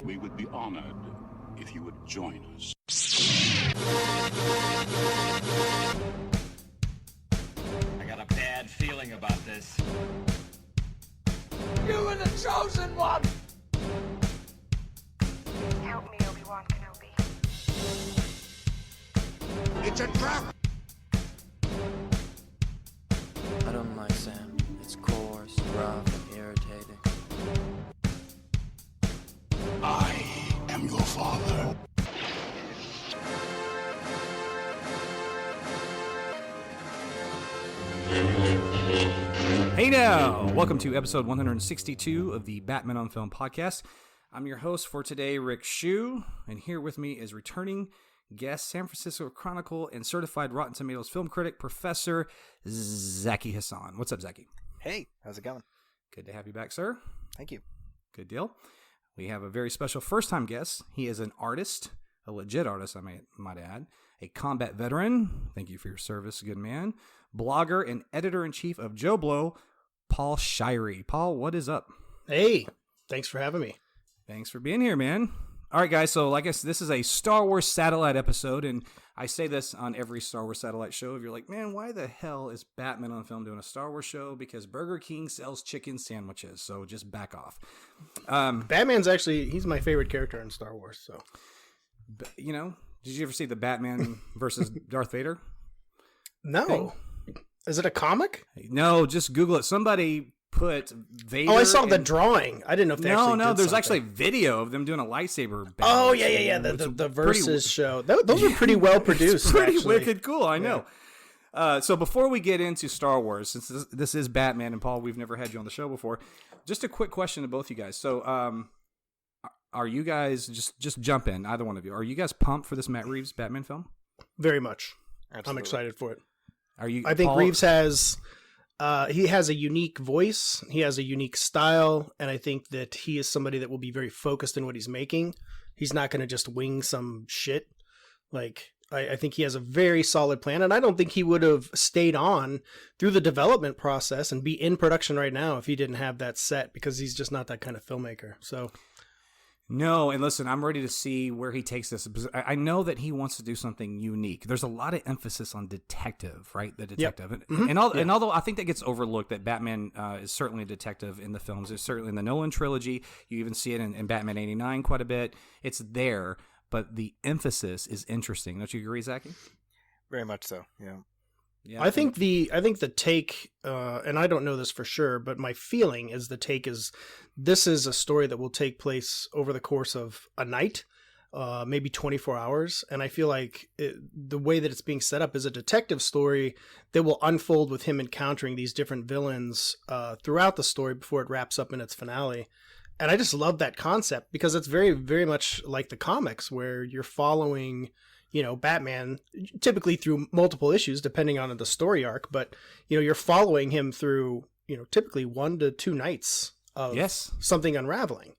We would be honored if you would join us. I got a bad feeling about this. You were the chosen one! Help me, Obi-Wan Kenobi. It's a trap! I don't like Sam. It's coarse, rough, and irritating. I am your father. Hey now! Welcome to episode 162 of the Batman on Film podcast. I'm your host for today, Rick Shew, and here with me is returning guest, San Francisco Chronicle and certified Rotten Tomatoes film critic, Professor Zaki Hasan. What's up, Zaki? Hey, how's it going? Good to have you back, sir. Thank you. Good deal. We have a very special first-time guest. He is an artist, a legit artist, I might add, a combat veteran. Thank you for your service, good man. Blogger and editor-in-chief of Joe Blow, Paul Shirey. Paul, what is up? Hey, thanks for having me. Thanks for being here, man. All right, guys, so like I said, this is a Star Wars Satellite episode, and I say this on every Star Wars Satellite show. If you're like, man, why the hell is Batman on Film doing a Star Wars show? Because Burger King sells chicken sandwiches, so just back off. Batman's actually, he's my favorite character in Star Wars, so. You know, did you ever see the Batman versus Darth Vader? No. thing? Is it a comic? No, just Google it. Somebody put Vader. Oh, I saw the drawing. I didn't know if they actually did there's something. actually video of them doing a lightsaber battle. Oh, yeah. The Versus show. Those are pretty well produced. It's pretty actually. wicked cool, I know. So before we get into Star Wars, since this is Batman, and Paul, we've never had you on the show before, just a quick question to both you guys. So are you guys, just jump in, either one of you, are you guys pumped for this Matt Reeves Batman film? Very much. Absolutely. I'm excited for it. Are you? I think Paul? Reeves has... he has a unique voice, he has a unique style, and I think that he is somebody that will be very focused in what he's making. He's not going to just wing some shit. Like, I think he has a very solid plan, and I don't think he would have stayed on through the development process and be in production right now if he didn't have that set, because he's just not that kind of filmmaker. So... No, and listen, I'm ready to see where he takes this. I know that he wants to do something unique. There's a lot of emphasis on detective, right? The detective. Yep. And although I think that gets overlooked, that Batman is certainly a detective in the films. It's certainly in the Nolan trilogy. You even see it in Batman 89 quite a bit. It's there, but the emphasis is interesting. Don't you agree, Zaki? Very much so, yeah. Yeah, I think the take, and I don't know this for sure, but my feeling is the take is this is a story that will take place over the course of a night, maybe 24 hours. And I feel like the way that it's being set up is a detective story that will unfold with him encountering these different villains throughout the story before it wraps up in its finale. And I just love that concept because it's very, very much like the comics where you're following... Batman, typically through multiple issues, depending on the story arc, but, you're following him through, typically 1 to 2 nights of something unraveling.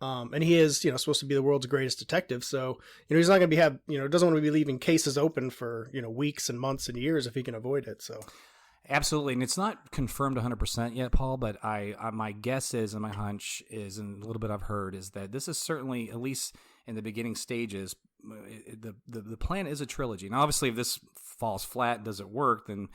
And he is, supposed to be the world's greatest detective. So, he's not going to doesn't want to be leaving cases open for, weeks and months and years if he can avoid it. So. Absolutely, and it's not confirmed 100% yet, Paul, but my guess is, and my hunch is, and a little bit I've heard, is that this is certainly, at least in the beginning stages, the plan is a trilogy. Now, obviously, if this falls flat, doesn't work, then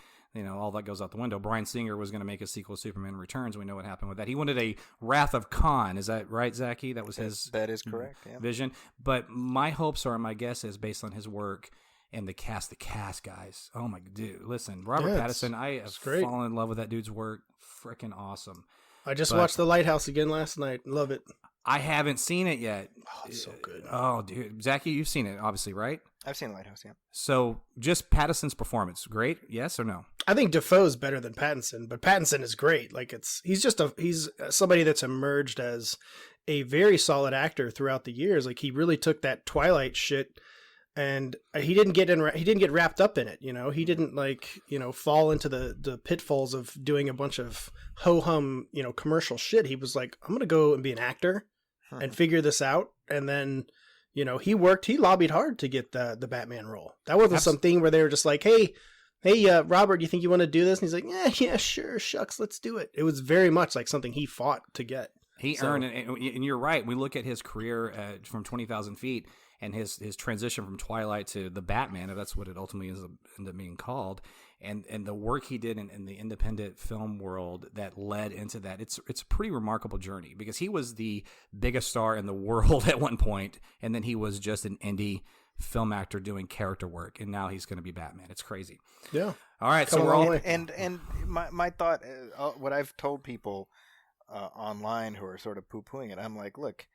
all that goes out the window. Bryan Singer was going to make a sequel to Superman Returns. We know what happened with that. He wanted a Wrath of Khan. Is that right, Zaki? That was his That is correct, yeah. vision. But my hopes are, my guess is, based on his work. And the cast, guys. Oh my dude! Listen, Robert Pattinson. I have fallen in love with that dude's work. Freaking awesome. I just watched The Lighthouse again last night. Love it. I haven't seen it yet. Oh, it's so good. Oh, dude, Zaki, you've seen it, obviously, right? I've seen The Lighthouse, yeah. So, just Pattinson's performance, great? Yes or no? I think Dafoe's better than Pattinson, but Pattinson is great. Like he's somebody that's emerged as a very solid actor throughout the years. Like he really took that Twilight shit. And he didn't get wrapped up in it, He didn't fall into the pitfalls of doing a bunch of ho-hum, commercial shit. He was like, I'm going to go and be an actor and figure this out. And then, he lobbied hard to get the Batman role. That wasn't something where they were just like, hey, Robert, you think you want to do this? And he's like, yeah, sure, shucks, let's do it. It was very much like something he fought to get. He earned, and you're right. We look at his career from 20,000 Feet and his transition from Twilight to the Batman, if that's what it ultimately ended up being called, and the work he did in the independent film world that led into that. It's a pretty remarkable journey, because he was the biggest star in the world at one point, and then he was just an indie film actor doing character work, and now he's going to be Batman. It's crazy. Yeah. All right, so we're all and my thought, what I've told people online who are sort of poo-pooing it, I'm like, look,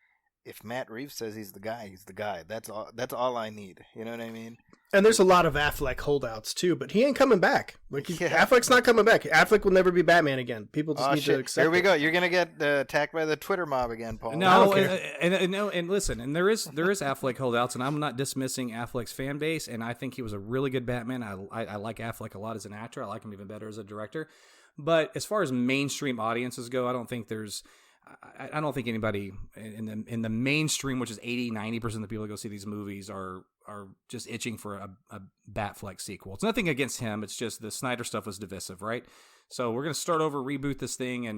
if Matt Reeves says he's the guy, he's the guy. That's all I need. You know what I mean? And there's a lot of Affleck holdouts too, but he ain't coming back. Affleck's not coming back. Affleck will never be Batman again. People just need to accept. Here we it. go. You're gonna get attacked by the Twitter mob again, Paul. No, and listen, and there is Affleck holdouts, and I'm not dismissing Affleck's fan base, and I think he was a really good Batman. I like Affleck a lot as an actor. I like him even better as a director. But as far as mainstream audiences go, I don't think anybody in the mainstream, which is 80-90% of the people that go see these movies, are just itching for a Batfleck sequel. It's nothing against him. It's just the Snyder stuff was divisive, right? So we're going to start over, reboot this thing,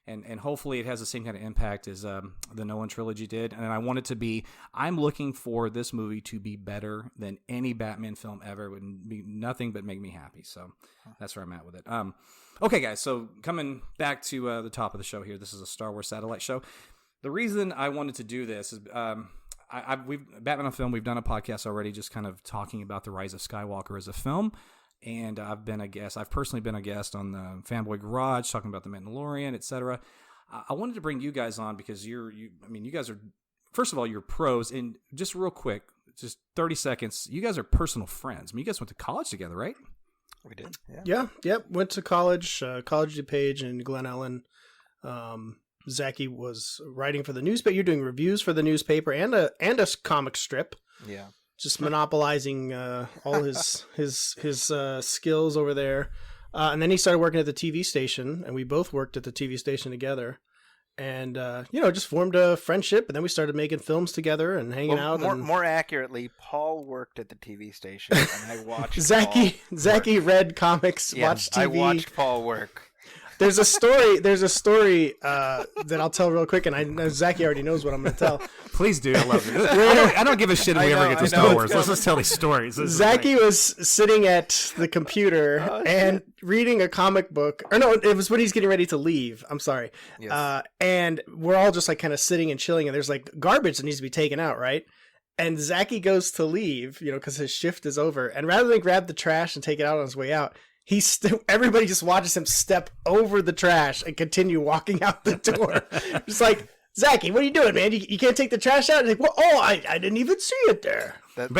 and hopefully it has the same kind of impact as the Nolan trilogy did. And I want it to be, I'm looking for this movie to be better than any Batman film ever. It would be nothing but make me happy. So that's where I'm at with it. Okay, guys, so coming back to the top of the show here, this is a Star Wars Satellite show. The reason I wanted to do this is we've Batman on Film, we've done a podcast already just kind of talking about the Rise of Skywalker as a film. And I've personally been a guest on the Fanboy Garage talking about the Mandalorian, etc. I wanted to bring you guys on because you guys are, first of all, you're pros. And just real quick, just 30 seconds, you guys are personal friends. I mean, you guys went to college together, right? We did. Yeah. Yep. Went to college, College DuPage in Glen Ellen. Zaki was writing for the newspaper. You're doing reviews for the newspaper and a comic strip. Yeah. Just monopolizing all his skills over there. And then he started working at the TV station, and we both worked at the TV station together. And, just formed a friendship, and then we started making films together and hanging out. More accurately, Paul worked at the TV station, and I watched Zaki read comics, watched TV. I watched Paul work. There's a story that I'll tell real quick, and I know Zaki already knows what I'm going to tell. Please do. I love it. I don't give a shit if we ever get to Star Wars. Let's just tell these stories. Zaki was sitting at the computer and reading a comic book. Or no, it was when he's getting ready to leave. I'm sorry. Yes. And we're all just like kind of sitting and chilling, and there's like garbage that needs to be taken out, right? And Zaki goes to leave, because his shift is over. And rather than grab the trash and take it out on his way out, everybody just watches him step over the trash and continue walking out the door. Just like, Zaki, what are you doing, man? You can't take the trash out? And like, well, I didn't even see it there. But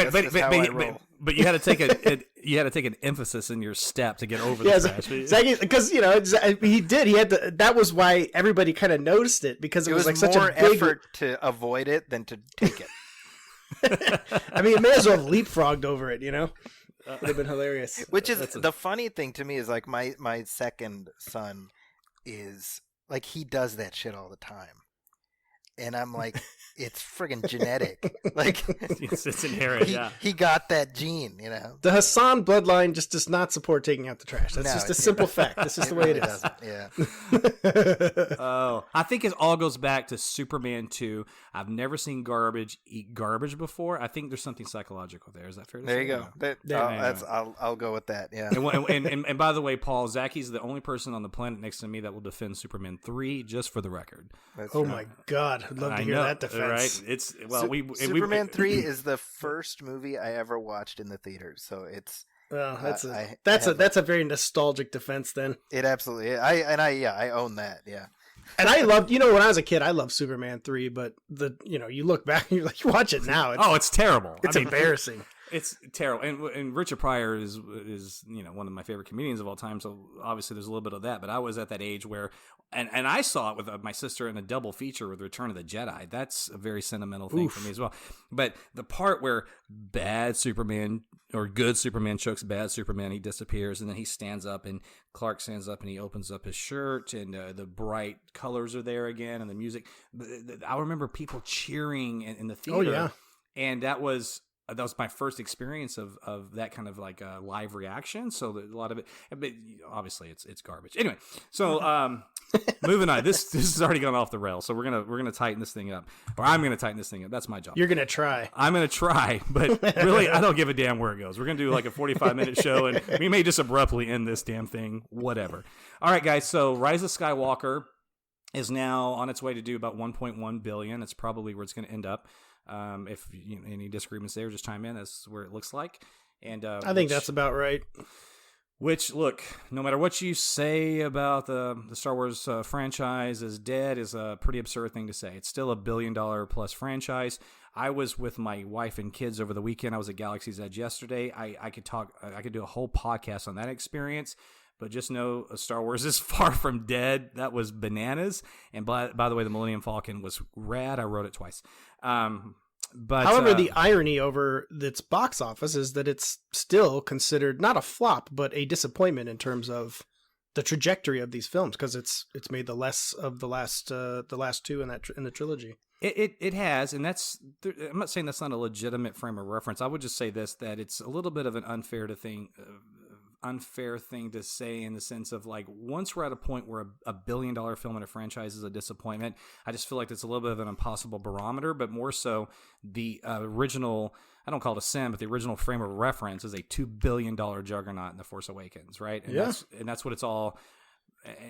you had to take an emphasis in your step to get over the trash. Zaki, because he did. He had to. That was why everybody kind of noticed it, because it was like such a big effort to avoid it than to take it. I mean, it may as well have leapfrogged over it, It would have been hilarious. Which is the funny thing to me is like my second son is like, he does that shit all the time. And I'm like, it's friggin' genetic. Like, it's inherent. He got that gene, The Hasan bloodline just does not support taking out the trash. That's just a simple fact. This is the way it is. Yeah. I think it all goes back to Superman 2. I've never seen garbage eat garbage before. I think there's something psychological there. Is that fair to say? There you go. I'll go with that. Yeah. And by the way, Paul, Zaki's the only person on the planet next to me that will defend Superman 3, just for the record. My God. I'd love to hear that defense. Right? Superman 3 is the first movie I ever watched in the theaters, so it's. Well, that's a very nostalgic defense. Then it absolutely. I own that. Yeah. And I loved, when I was a kid, I loved Superman 3, but you look back and you're like, you watch it now. It's terrible. It's embarrassing. It's terrible, and Richard Pryor is one of my favorite comedians of all time. So obviously there's a little bit of that. But I was at that age where, and I saw it with my sister in a double feature with Return of the Jedi. That's a very sentimental thing for me as well. But the part where bad Superman or good Superman chokes bad Superman, he disappears, and then he stands up, and Clark stands up, and he opens up his shirt, and the bright colors are there again, and the music. I remember people cheering in the theater. Oh yeah, and that was. that was my first experience of that kind of like a live reaction. So a lot of it, but obviously it's garbage. Anyway, so moving on. This has already gone off the rails. So we're gonna tighten this thing up, or I'm gonna tighten this thing up. That's my job. You're gonna try. I'm gonna try, but really, I don't give a damn where it goes. We're gonna do like a 45-minute show, and we may just abruptly end this damn thing. Whatever. All right, guys. So Rise of Skywalker is now on its way to do about 1.1 billion. It's probably where it's going to end up. If any disagreements there, just chime in. That's where it looks like. And I think that's about right. Which, look, no matter what you say about the Star Wars franchise is dead is a pretty absurd thing to say. It's still $1 billion plus franchise. I was with my wife and kids over the weekend. I was at Galaxy's Edge yesterday. I could do a whole podcast on that experience. But just know Star Wars is far from dead. That was bananas. And by the way, the Millennium Falcon was rad. I wrote it twice. But however, the irony over its box office is that it's still considered not a flop, but a disappointment in terms of the trajectory of these films, because it's made the less of the last two in the trilogy. It has, and I'm not saying that's not a legitimate frame of reference. I would just say this, that it's a little bit of an unfair thing to say, in the sense of, like, once we're at a point where a $1 billion film in a franchise is a disappointment, I just feel like it's a little bit of an impossible barometer. But more so, the original, I don't call it a sin, but the original frame of reference is a $2 billion juggernaut in The Force Awakens, right? And that's what it's all.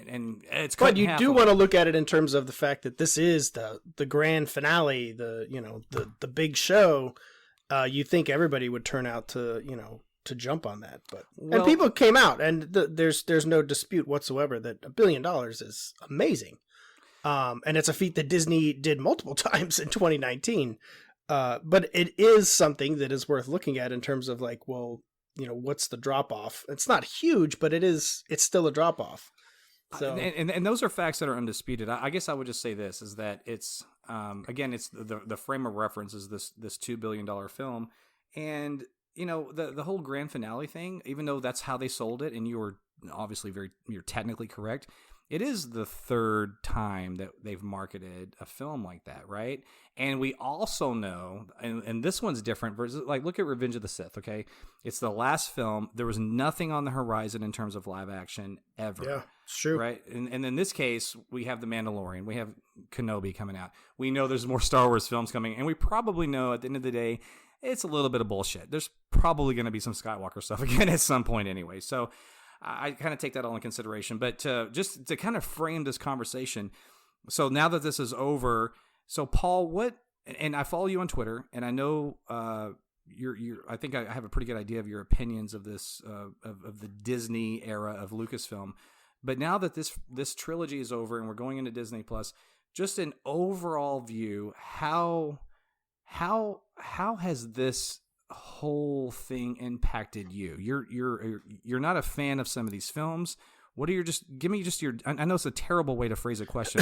And it's cut but in you half do want to look at it in terms of the fact that this is the grand finale, the big show. You think everybody would turn out to jump on that, and people came out, and there's no dispute whatsoever that $1 billion is amazing, and it's a feat that Disney did multiple times in 2019. But it is something that is worth looking at in terms of, like, well, what's the drop off? It's not huge, but it's still a drop off. So and those are facts that are undisputed. I guess I would just say this is that it's again, it's the frame of reference is this $2 billion film, and the whole grand finale thing, even though that's how they sold it, and you're obviously you're technically correct, it is the third time that they've marketed a film like that, right? And we also know, and this one's different versus, like, look at Revenge of the Sith, okay? It's the last film. There was nothing on the horizon in terms of live action ever. Yeah, it's true. Right? And in this case, we have The Mandalorian. We have Kenobi coming out. We know there's more Star Wars films coming, and we probably know at the end of the day, it's a little bit of bullshit. There's probably going to be some Skywalker stuff again at some point anyway. So I kind of take that all in consideration. But just to kind of frame this conversation, so now that this is over, so Paul, and I follow you on Twitter, and I know you're I think I have a pretty good idea of your opinions of this of the Disney era of Lucasfilm. But now that this trilogy is over and we're going into Disney Plus, just an overall view, how has this whole thing impacted you? You're not a fan of some of these films. What are your give me your? I know it's a terrible way to phrase a question,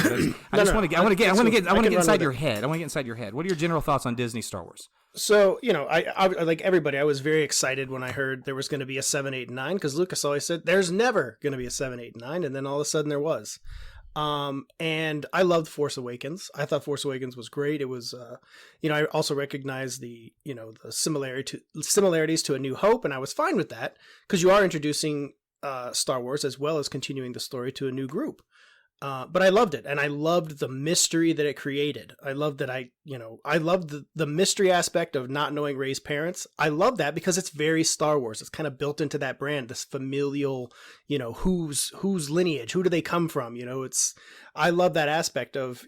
but I want to get inside your head. I want to get inside your head. What are your general thoughts on Disney Star Wars? So, I like everybody, I was very excited when I heard there was going to be a 7, 8, and 9, because Lucas always said there's never going to be a 7, 8, and 9, and then all of a sudden there was. And I loved Force Awakens. I thought Force Awakens was great. It was, I also recognized the similarities to A New Hope, and I was fine with that, because you are introducing Star Wars as well as continuing the story to a new group. But I loved it, and I loved the mystery that it created. I loved that I loved the mystery aspect of not knowing Rey's parents. I love that because it's very Star Wars. It's kind of built into that brand, this familial, whose lineage, who do they come from? I love that aspect of,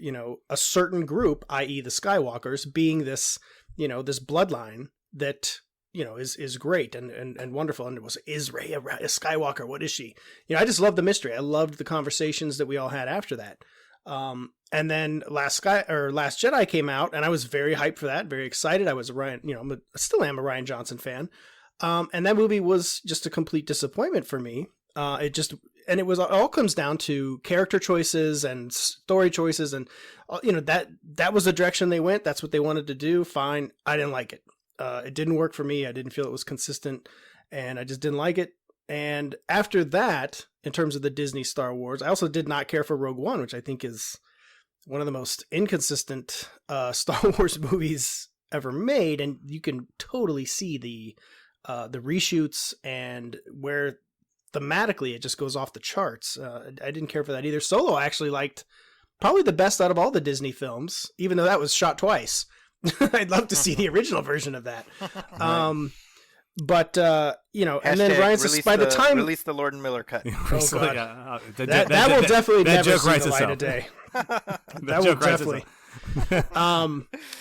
a certain group, i.e. the Skywalkers, being this, this bloodline that, is great and wonderful. And it was, is Rey a Skywalker? What is she? I just loved the mystery. I loved the conversations that we all had after that. And then Last Jedi came out, and I was very hyped for that, very excited. I was still am a Rian Johnson fan. And that movie was just a complete disappointment for me. It all comes down to character choices and story choices, and that was the direction they went. That's what they wanted to do. Fine. I didn't like it. It didn't work for me. I didn't feel it was consistent, and I just didn't like it. And after that, in terms of the Disney Star Wars, I also did not care for Rogue One, which I think is one of the most inconsistent Star Wars movies ever made, and you can totally see the reshoots and where thematically it just goes off the charts. I didn't care for that either. Solo I actually liked probably the best out of all the Disney films, even though that was shot twice. I'd love to see the original version of that. But and then Rise of by the time release the Lord and Miller cut. Oh god, that will definitely never see the light of day. That will definitely.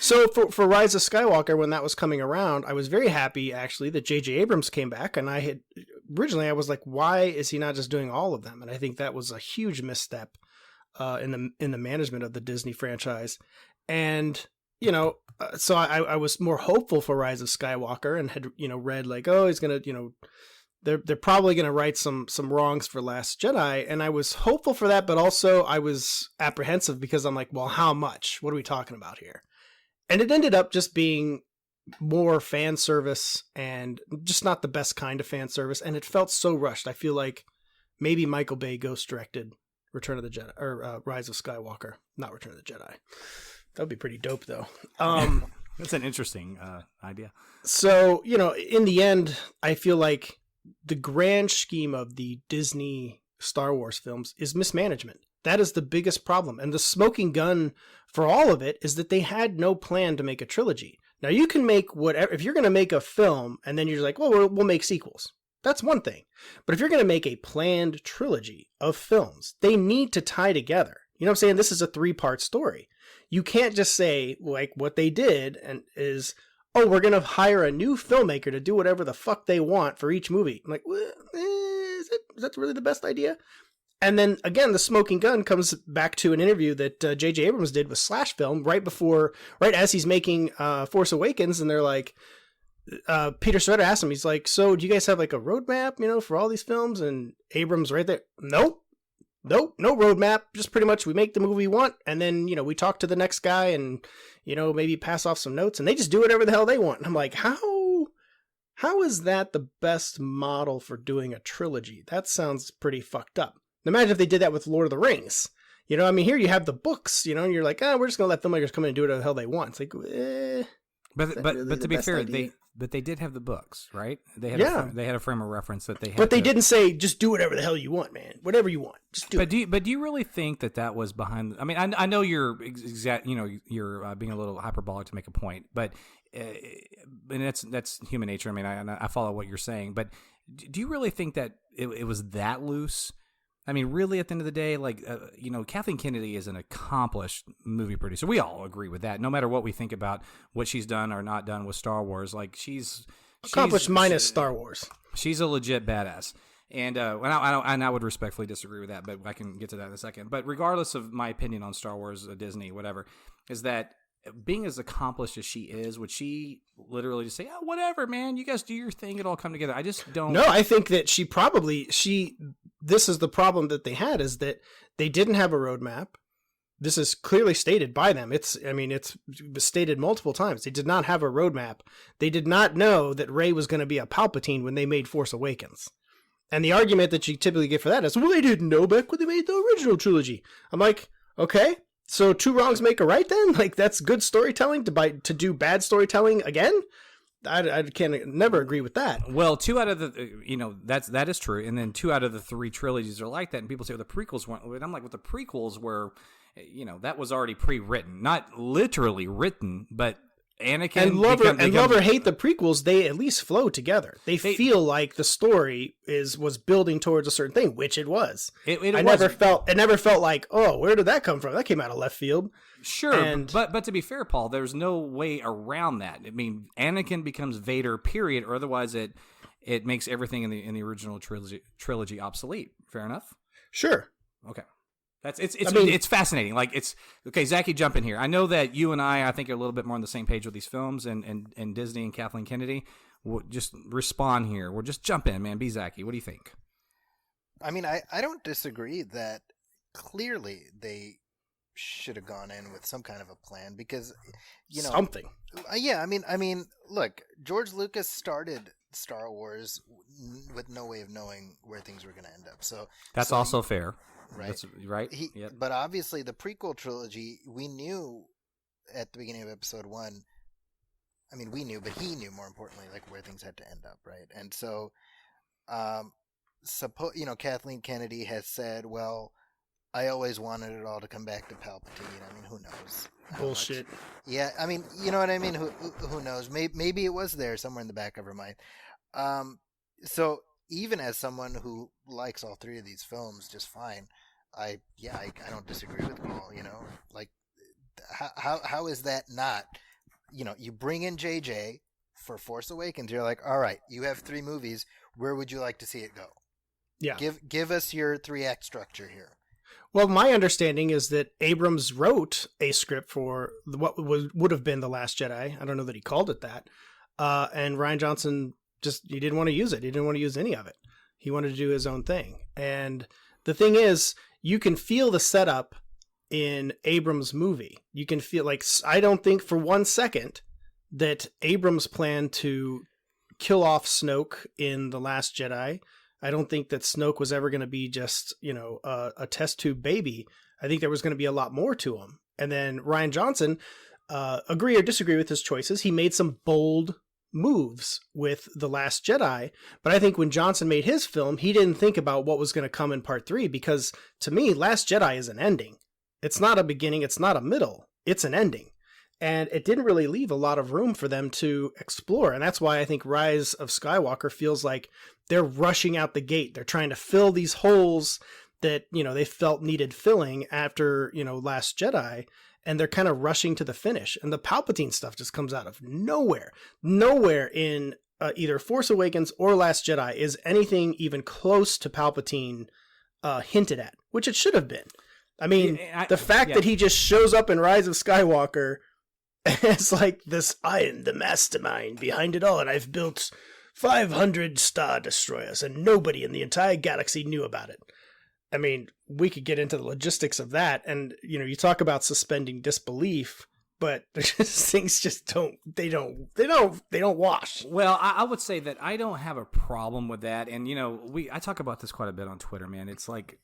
So for Rise of Skywalker, when that was coming around, I was very happy actually that J.J. Abrams came back, and I was like, why is he not just doing all of them? And I think that was a huge misstep in the management of the Disney franchise, and so I was more hopeful for Rise of Skywalker, and had read like, oh, he's gonna they're probably gonna right some wrongs for Last Jedi, and I was hopeful for that, but also I was apprehensive because I'm like, well, how much? What are we talking about here? And it ended up just being more fan service and just not the best kind of fan service, and it felt so rushed. I feel like maybe Michael Bay ghost directed Return of the Jedi or Rise of Skywalker, not Return of the Jedi. That would be pretty dope, though. That's an interesting idea. So, in the end, I feel like the grand scheme of the Disney Star Wars films is mismanagement. That is the biggest problem. And the smoking gun for all of it is that they had no plan to make a trilogy. Now, you can make whatever. If you're going to make a film and then you're like, well, we'll make sequels. That's one thing. But if you're going to make a planned trilogy of films, they need to tie together. You know what I'm saying? This is a 3-part story. You can't just say, like, what they did and is, oh, we're going to hire a new filmmaker to do whatever the fuck they want for each movie. I'm like, is that really the best idea? And then, again, the smoking gun comes back to an interview that J.J. Abrams did with Slash Film right as he's making Force Awakens, and they're like, Peter Shredder asked him, he's like, so do you guys have, like, a roadmap, for all these films? And Abrams right there, Nope, no roadmap. Just pretty much we make the movie we want, and then, we talk to the next guy and, maybe pass off some notes, and they just do whatever the hell they want. And I'm like, how is that the best model for doing a trilogy? That sounds pretty fucked up. Imagine if they did that with Lord of the Rings. Here you have the books, and you're like, we're just going to let filmmakers come in and do whatever the hell they want. It's like, But to be fair, they did have the books, right? They had a frame of reference that they had. But they didn't say just do whatever the hell you want, man. Whatever you want, just do it. But do you really think that was behind? I mean, I know you're you're being a little hyperbolic to make a point, but and that's human nature. I mean, I follow what you're saying, but do you really think that it was that loose? I mean, really, at the end of the day, like, Kathleen Kennedy is an accomplished movie producer. We all agree with that. No matter what we think about what she's done or not done with Star Wars, like, she's accomplished minus Star Wars. She's a legit badass. And I would respectfully disagree with that, but I can get to that in a second. But regardless of my opinion on Star Wars, Disney, whatever, is that being as accomplished as she is, would she literally just say, oh, whatever, man, you guys do your thing, it'll all come together? I just don't. No, I think that this is the problem that they had, is that they didn't have a roadmap. This is clearly stated by them. It's stated multiple times. They did not have a roadmap. They did not know that Rey was going to be a Palpatine when they made Force Awakens. And the argument that you typically get for that is, well, they didn't know back when they made the original trilogy. I'm like, okay, so 2 wrongs make a right then? Like, that's good storytelling to do bad storytelling again? I can't never agree with that. Well, 2 out of the, that is true. And then 2 out of the 3 trilogies are like that. And people say, well, the prequels weren't. And I'm like, well, the prequels were, that was already pre-written. Not literally written, but Anakin and love or hate the prequels, they at least flow together. They feel like the story was building towards a certain thing, which it was. It never felt like, oh, where did that come from? That came out of left field. Sure, but to be fair, Paul, there's no way around that. I mean, Anakin becomes Vader, period, or otherwise it makes everything in the original trilogy obsolete. Fair enough? Sure. Okay. It's fascinating. Like, it's okay. Zaki, jump in here. I know that you and I think, are a little bit more on the same page with these films and Disney and Kathleen Kennedy. We'll just respond here. We'll just jump in, man. Be Zaki. What do you think? I mean, I don't disagree that clearly they should have gone in with some kind of a plan, because something. Yeah, I mean, look, George Lucas started Star Wars with no way of knowing where things were going to end up. So that's also fair. Right. That's right. Yep. But obviously the prequel trilogy, we knew at the beginning of episode 1, I mean, we knew, but he knew more importantly, like where things had to end up, right? And so, Kathleen Kennedy has said, well, I always wanted it all to come back to Palpatine. I mean, who knows? Bullshit. Yeah, I mean, you know what I mean? Who knows? Maybe it was there somewhere in the back of her mind. So even as someone who likes all three of these films just fine, I don't disagree with Paul. Like how is that not? You bring in JJ for Force Awakens. You're like, all right, you have 3 movies. Where would you like to see it go? Yeah. Give us your 3-act structure here. Well, my understanding is that Abrams wrote a script for what would have been The Last Jedi. I don't know that he called it that. And Rian Johnson he didn't want to use it. He didn't want to use any of it. He wanted to do his own thing. And the thing is, you can feel the setup in Abrams' movie. You can feel like, I don't think for 1 second that Abrams planned to kill off Snoke in The Last Jedi. I don't think that Snoke was ever going to be just, a test tube baby. I think there was going to be a lot more to him. And then Rian Johnson, agree or disagree with his choices, he made some bold moves with The Last Jedi. But I think when Johnson made his film, he didn't think about what was going to come in part 3, because to me, Last Jedi is an ending. It's not a beginning. It's not a middle. It's an ending. And it didn't really leave a lot of room for them to explore. And that's why I think Rise of Skywalker feels like they're rushing out the gate. They're trying to fill these holes that, they felt needed filling after, Last Jedi. And they're kind of rushing to the finish. And the Palpatine stuff just comes out of nowhere. Nowhere in either Force Awakens or Last Jedi is anything even close to Palpatine hinted at, which it should have been. I mean, the fact that he just shows up in Rise of Skywalker as like this, I am the mastermind behind it all, and I've built 500 Star Destroyers, and nobody in the entire galaxy knew about it. I mean, we could get into the logistics of that, and you talk about suspending disbelief, but things just don't wash. Well, I would say that I don't have a problem with that, and I talk about this quite a bit on Twitter, man. It's like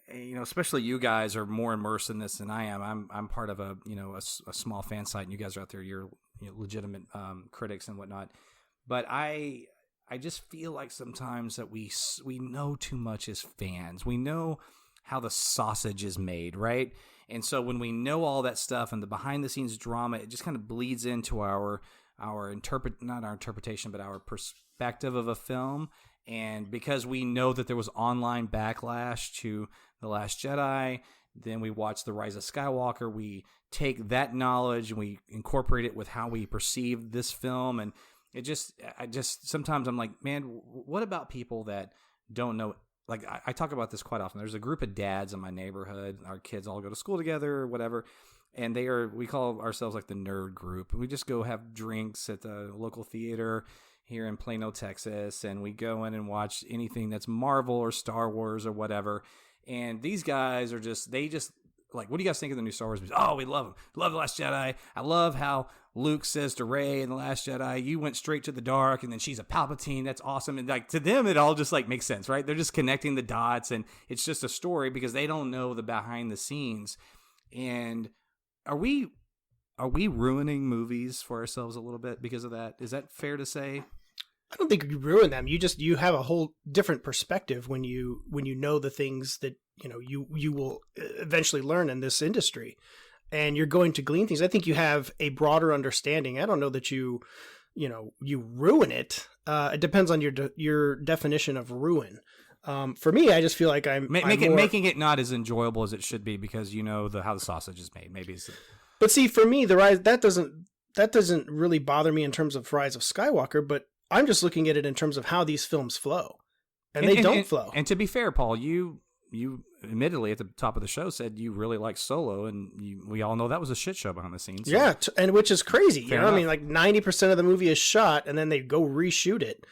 especially you guys are more immersed in this than I am. I'm part of a small fan site, and you guys are out there. You're legitimate critics and whatnot. But I just feel like sometimes that we know too much as fans. We know how the sausage is made, right? And so when we know all that stuff and the behind the scenes drama, it just kind of bleeds into our not our interpretation, but our perspective of a film. And because we know that there was online backlash to The Last Jedi, then we watch The Rise of Skywalker. We take that knowledge and we incorporate it with how we perceive this film. And I just sometimes I'm like, man, what about people that don't know? Like I talk about this quite often. There's a group of dads in my neighborhood. Our kids all go to school together or whatever. And we call ourselves like the nerd group. We just go have drinks at the local theater here in Plano, Texas, and we go in and watch anything that's Marvel or Star Wars or whatever. And these guys are they just like, what do you guys think of the new Star Wars movies? Oh, we love them. Love The Last Jedi. I love how Luke says to Rey in The Last Jedi, you went straight to the dark, and then she's a Palpatine. That's awesome. And like to them, it all just like makes sense, right? They're just connecting the dots, and it's just a story because they don't know the behind the scenes. And are we ruining movies for ourselves a little bit because of that? Is that fair to say? I don't think you ruin them. You have a whole different perspective when you know the things that you will eventually learn in this industry, and you're going to glean things. I think you have a broader understanding. I don't know that you ruin it. It depends on your definition of ruin. For me, I just feel like making it not as enjoyable as it should be because how the sausage is made. Maybe it's. But see, for me, the Rise that doesn't really bother me in terms of Rise of Skywalker, but I'm just looking at it in terms of how these films flow, and they don't flow. And to be fair, Paul, you admittedly at the top of the show said you really like Solo, and we all know that was a shit show behind the scenes. So. Yeah, and which is crazy. Fair enough. I mean, like 90% of the movie is shot, and then they go reshoot it.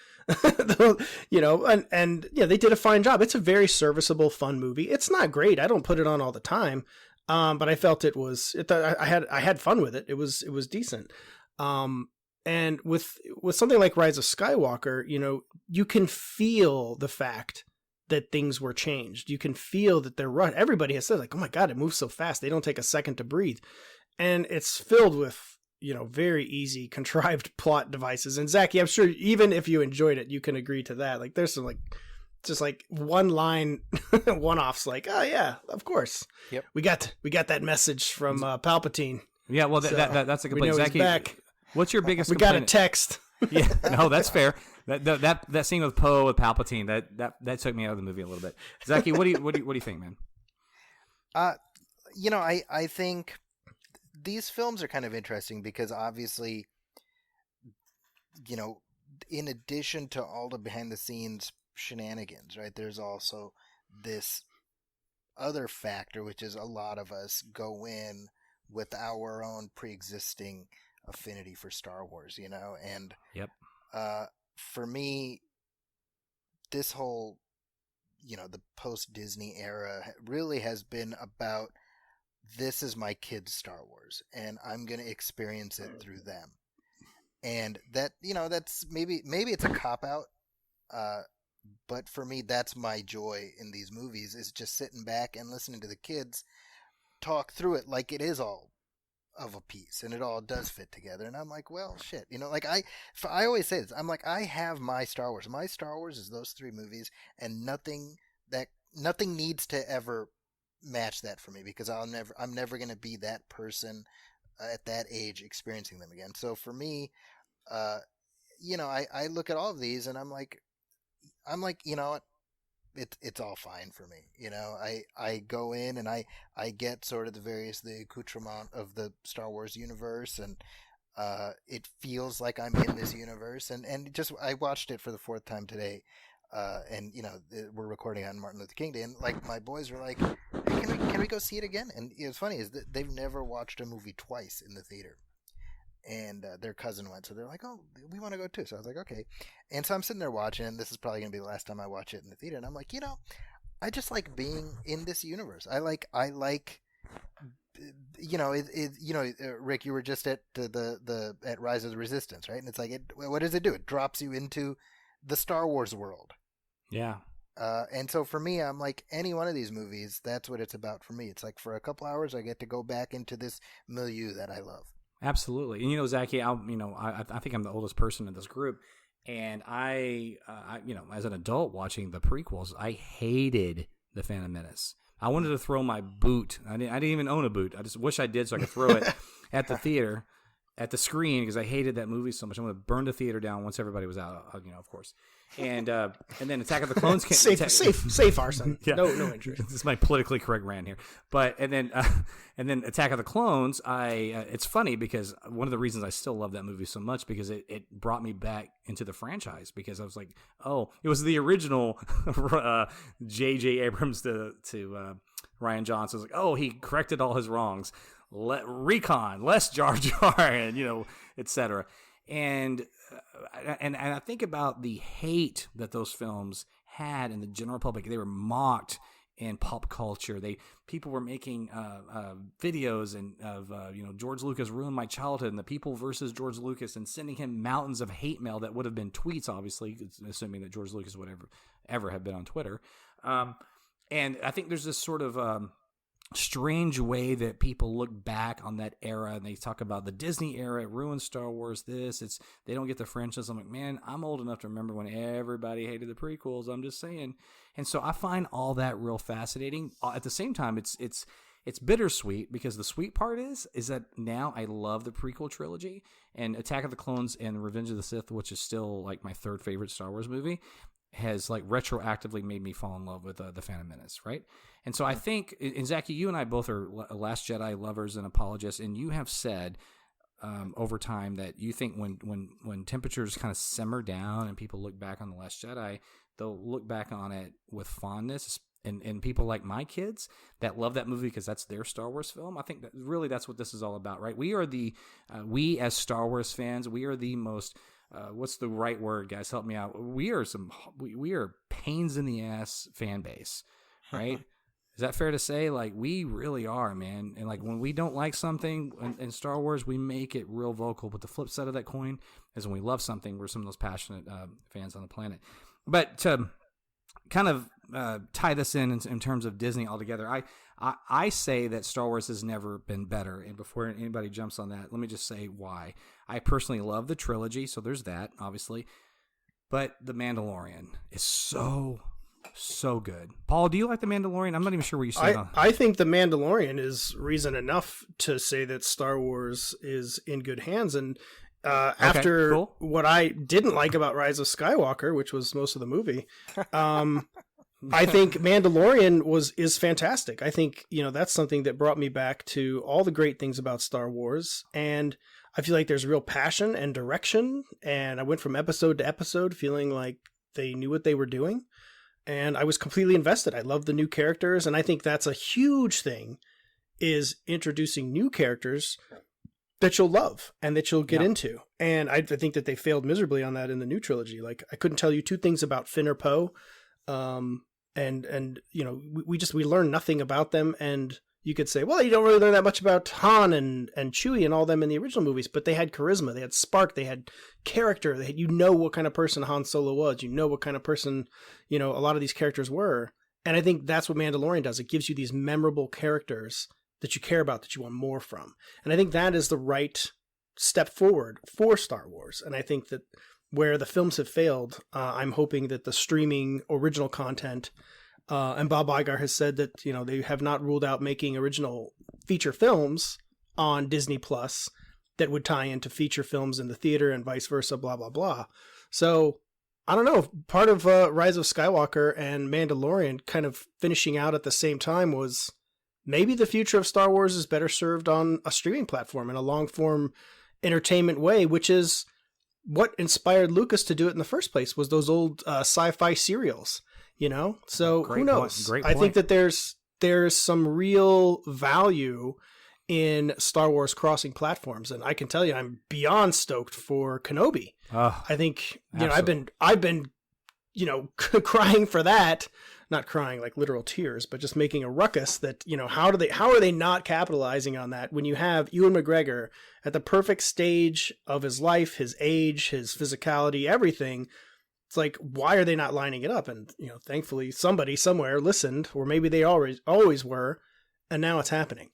and they did a fine job. It's a very serviceable, fun movie. It's not great. I don't put it on all the time, but I felt it was. I had fun with it. It was decent. And with something like Rise of Skywalker, you can feel the fact that things were changed. You can feel that they're run. Everybody has said like, oh my God, it moves so fast. They don't take a second to breathe. And it's filled with, very easy contrived plot devices. And Zaki, I'm sure even if you enjoyed it, you can agree to that. Like there's some just one line one-offs like, oh yeah, of course. Yep. We got that message from Palpatine. Yeah, well, that's a good point. Zaki, back. What's your biggest We complaint? got a text. Yeah, no, that's fair. That scene with Poe with Palpatine that took me out of the movie a little bit. Zaki, what do you think, man? I think these films are kind of interesting because obviously, in addition to all the behind the scenes shenanigans, right? There's also this other factor, which is a lot of us go in with our own pre-existing affinity for Star Wars, and yep. For me, this whole, the post-Disney era really has been about, this is my kids' Star Wars, and I'm going to experience it through them. And that, that's maybe it's a cop-out, but for me, that's my joy in these movies, is just sitting back and listening to the kids talk through it like it is all of a piece and it all does fit together. And I'm like, well, shit, I always say this, I'm like, I have my Star Wars. My Star Wars is those 3 movies, and nothing needs to ever match that for me, because I'm never going to be that person at that age experiencing them again. So for me, I look at all of these and I'm like, you know what? It's all fine for me. I go in and I get sort of the accoutrement of the Star Wars universe, and it feels like I'm in this universe. And just, I watched it for the 4th time today. And we're recording on Martin Luther King Day, and like my boys were like, hey, can we go see it again? And it's funny is that they've never watched a movie twice in the theater. And their cousin went, so they're like, oh, we want to go too. So I was like, okay. And so I'm sitting there watching, and this is probably going to be the last time I watch it in the theater. And I'm like, I just like being in this universe. I like, Rick, you were just at at Rise of the Resistance, right? And it's like, what does it do? It drops you into the Star Wars world. Yeah. And so for me, I'm like, any one of these movies, that's what it's about for me. It's like, for a couple hours, I get to go back into this milieu that I love. Absolutely. And Zaki, I think I'm the oldest person in this group, and I as an adult watching the prequels, I hated The Phantom Menace. I wanted to throw my boot. I didn't even own a boot. I just wish I did so I could throw it at the theater, at the screen, because I hated that movie so much. I'm going to burn the theater down once everybody was out, of course. And then Attack of the Clones came. Safe arson. Yeah. No interest. This is my politically correct rant here. But and then Attack of the Clones. It's funny because one of the reasons I still love that movie so much, because it brought me back into the franchise, because I was like, oh, it was the original J.J. Abrams to Rian Johnson. I was like, oh, he corrected all his wrongs. Recon, less Jar Jar, and etc. And I think about the hate that those films had in the general public. They were mocked in pop culture. People were making videos of George Lucas ruined my childhood, and the people versus George Lucas, and sending him mountains of hate mail that would have been tweets, obviously, assuming that George Lucas would ever have been on Twitter. And I think there's this sort of strange way that people look back on that era, and they talk about the Disney era, it ruined Star Wars, they don't get the franchise. I'm like, man, I'm old enough to remember when everybody hated the prequels. I'm just saying. And so I find all that real fascinating. At the same time, it's bittersweet, because the sweet part is that now I love the prequel trilogy, and Attack of the Clones and Revenge of the Sith, which is still like my 3rd favorite Star Wars movie, has like retroactively made me fall in love with the Phantom Menace, right? And so I think, and Zaki, you and I both are Last Jedi lovers and apologists, and you have said over time that you think when temperatures kind of simmer down and people look back on The Last Jedi, they'll look back on it with fondness. And people like my kids that love that movie because that's their Star Wars film. I think that really that's what this is all about, right? We are we as Star Wars fans, we are the most, what's the right word, guys? Help me out. We are pains in the ass fan base, right? Is that fair to say? Like, we really are, man. And like, when we don't like something in Star Wars, we make it real vocal. But the flip side of that coin is when we love something, we're some of those passionate fans on the planet. But to kind of tie this in terms of Disney altogether. I say that Star Wars has never been better. And before anybody jumps on that, let me just say why. I personally love the trilogy, so there's that, obviously. But The Mandalorian is so good. Paul, do you like The Mandalorian? I'm not even sure where you stand on. I think The Mandalorian is reason enough to say that Star Wars is in good hands. And after cool. what I didn't like about Rise of Skywalker, which was most of the movie, I think Mandalorian is fantastic. I think, that's something that brought me back to all the great things about Star Wars. And I feel like there's real passion and direction. And I went from episode to episode feeling like they knew what they were doing. And I was completely invested. I love the new characters. And I think that's a huge thing, is introducing new characters that you'll love and that you'll get into. And I think that they failed miserably on that in the new trilogy. Like, I couldn't tell you two things about Finn or Poe. We learned nothing about them. And you could say, well, you don't really learn that much about Han and Chewie and all them in the original movies, but they had charisma, they had spark, they had character, what kind of person Han Solo was, what kind of person, a lot of these characters were. And I think that's what Mandalorian does. It gives you these memorable characters that you care about, that you want more from. And I think that is the right step forward for Star Wars. And I think that where the films have failed, I'm hoping that the streaming original content, and Bob Iger has said that, they have not ruled out making original feature films on Disney Plus that would tie into feature films in the theater and vice versa, blah, blah, blah. So I don't know. Part of Rise of Skywalker and Mandalorian kind of finishing out at the same time was maybe the future of Star Wars is better served on a streaming platform in a long form entertainment way, which is what inspired Lucas to do it in the first place, was those old sci-fi serials. So Great who knows? Great I point. think that there's some real value in Star Wars crossing platforms, and I can tell you, I'm beyond stoked for Kenobi. I think I've been crying for that, not crying like literal tears, but just making a ruckus that how are they not capitalizing on that when you have Ewan McGregor at the perfect stage of his life, his age, his physicality, everything. It's like, why are they not lining it up? And, thankfully somebody somewhere listened, or maybe they always were, and now it's happening.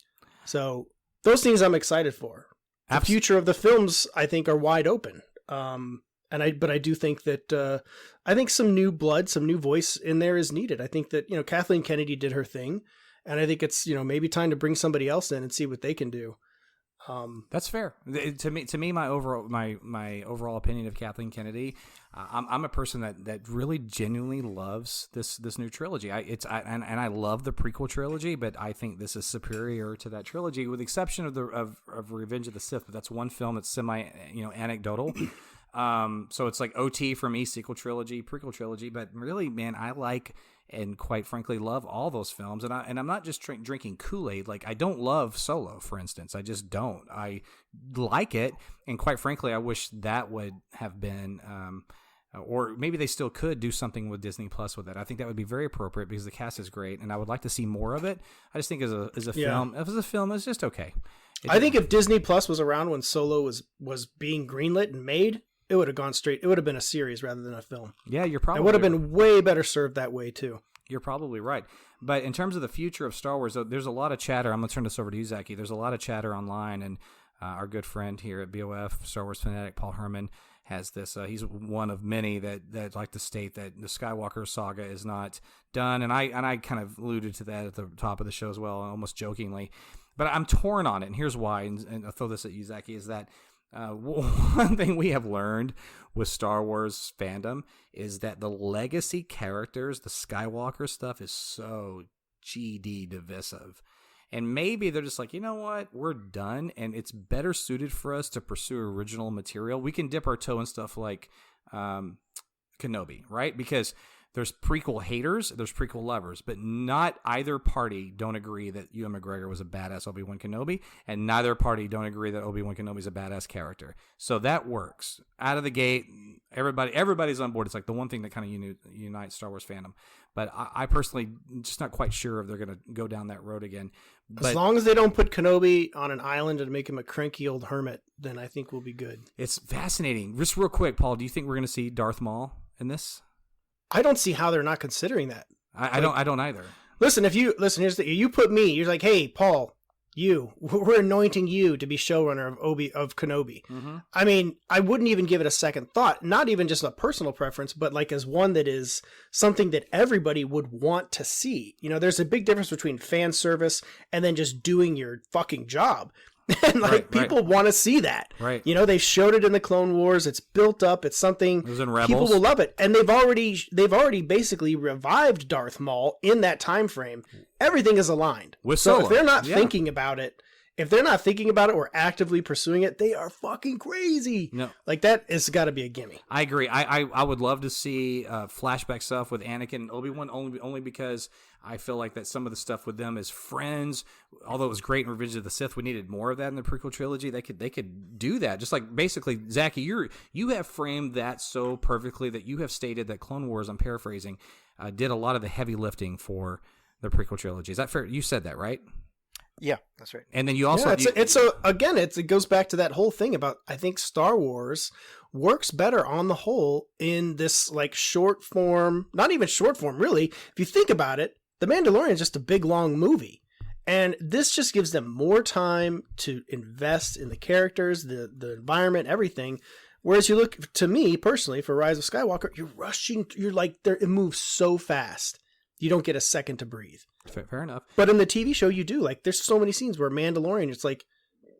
So those things I'm excited for. The future of the films, I think, are wide open. But I do think that, I think some new blood, some new voice in there is needed. I think that, Kathleen Kennedy did her thing, and I think it's, maybe time to bring somebody else in and see what they can do. That's fair. To me, my overall opinion of Kathleen Kennedy, I'm a person that really genuinely loves this new trilogy. I love the prequel trilogy, but I think this is superior to that trilogy, with the exception of Revenge of the Sith. But that's one film that's semi anecdotal. So it's like OT for me, sequel trilogy, prequel trilogy. But really, man, I like and quite frankly love all those films. And I'm not just drinking Kool-Aid. Like, I don't love Solo, for instance. I just don't. I like it, and quite frankly, I wish that would have been, or maybe they still could do something with Disney Plus with it. I think that would be very appropriate because the cast is great, and I would like to see more of it. I just think as a film, it's just okay. I think if Disney Plus was around when Solo was being greenlit and made, it would have gone straight. It would have been a series rather than a film. Yeah, you're probably. It would have been way better served that way too. You're probably right. But in terms of the future of Star Wars, there's a lot of chatter. I'm going to turn this over to you, Zaki. There's a lot of chatter online, and our good friend here at BOF, Star Wars fanatic, Paul Herman, has this. He's one of many that like to state that the Skywalker saga is not done, and I kind of alluded to that at the top of the show as well, almost jokingly. But I'm torn on it, and here's why. And I'll throw this at you, Zaki, is that one thing we have learned with Star Wars fandom is that the legacy characters, the Skywalker stuff, is so GD divisive. And maybe they're just like, you know what, we're done, and it's better suited for us to pursue original material. We can dip our toe in stuff like Kenobi, right? Because there's prequel haters, there's prequel lovers, but not either party don't agree that Ewan McGregor was a badass Obi-Wan Kenobi, and neither party don't agree that Obi-Wan Kenobi's a badass character. So that works. Out of the gate, everybody's on board. It's like the one thing that kind of unites Star Wars fandom. But I personally just not quite sure if they're going to go down that road again. But as long as they don't put Kenobi on an island and make him a cranky old hermit, then I think we'll be good. It's fascinating. Just real quick, Paul, do you think we're going to see Darth Maul in this? I don't see how they're not considering that. I don't either. Listen, here's you put me. You're like, hey, Paul, we're anointing you to be showrunner of Kenobi. Mm-hmm. I mean, I wouldn't even give it a second thought. Not even just a personal preference, but like as one that is something that everybody would want to see. You know, there's a big difference between fan service and then just doing your fucking job. And like people want to see that. Right. You know, they showed it in the Clone Wars. It's built up. It's something it was in Rebels. People will love it. And they've already basically revived Darth Maul in that time frame. Everything is aligned. With so Solo. if they're not thinking about it, or actively pursuing it, they are fucking crazy. No. Like that has got to be a gimme. I agree. I would love to see flashback stuff with Anakin and Obi-Wan only because I feel like that some of the stuff with them as friends, although it was great in Revenge of the Sith, we needed more of that in the prequel trilogy. They could do that. Just like basically, Zaki, you have framed that so perfectly that you have stated that Clone Wars, I'm paraphrasing, did a lot of the heavy lifting for the prequel trilogy. Is that fair? You said that, right? Yeah, that's right. And then you also it goes back to that whole thing about, I think Star Wars works better on the whole in this like short form, not even short form really. If you think about it, The Mandalorian is just a big long movie. And this just gives them more time to invest in the characters, the environment, everything. Whereas you look, to me personally, for Rise of Skywalker, it moves so fast. You don't get a second to breathe. Fair enough. But in the TV show, you do. Like, there's so many scenes where Mandalorian, it's like,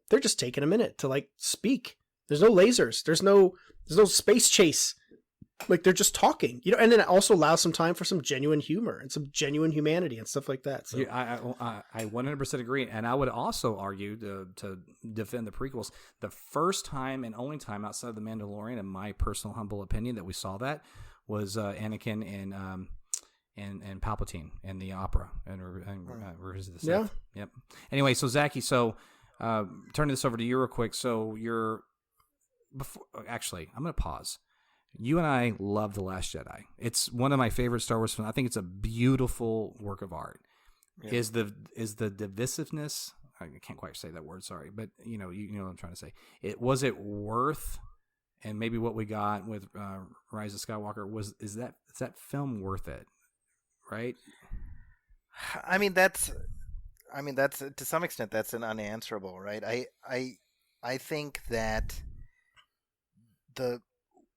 they're just taking a minute to, like, speak. There's no lasers. There's no space chase. Like, they're just talking. You know, and then it also allows some time for some genuine humor and some genuine humanity and stuff like that. So. Yeah, I 100% agree. And I would also argue, to defend the prequels, the first time and only time outside of The Mandalorian, in my personal humble opinion, that we saw that was Anakin and Palpatine in the opera and Revenge of the Sith. Yeah. Yep. Anyway, so Zaki, turning this over to you real quick. So actually, I'm going to pause. You and I love The Last Jedi. It's one of my favorite Star Wars films. I think it's a beautiful work of art. Yeah. Is the divisiveness? I can't quite say that word. Sorry, but you know what I'm trying to say. Was it worth? And maybe what we got with Rise of Skywalker is that film worth it? Right. I mean that's to some extent that's an unanswerable, right? I think that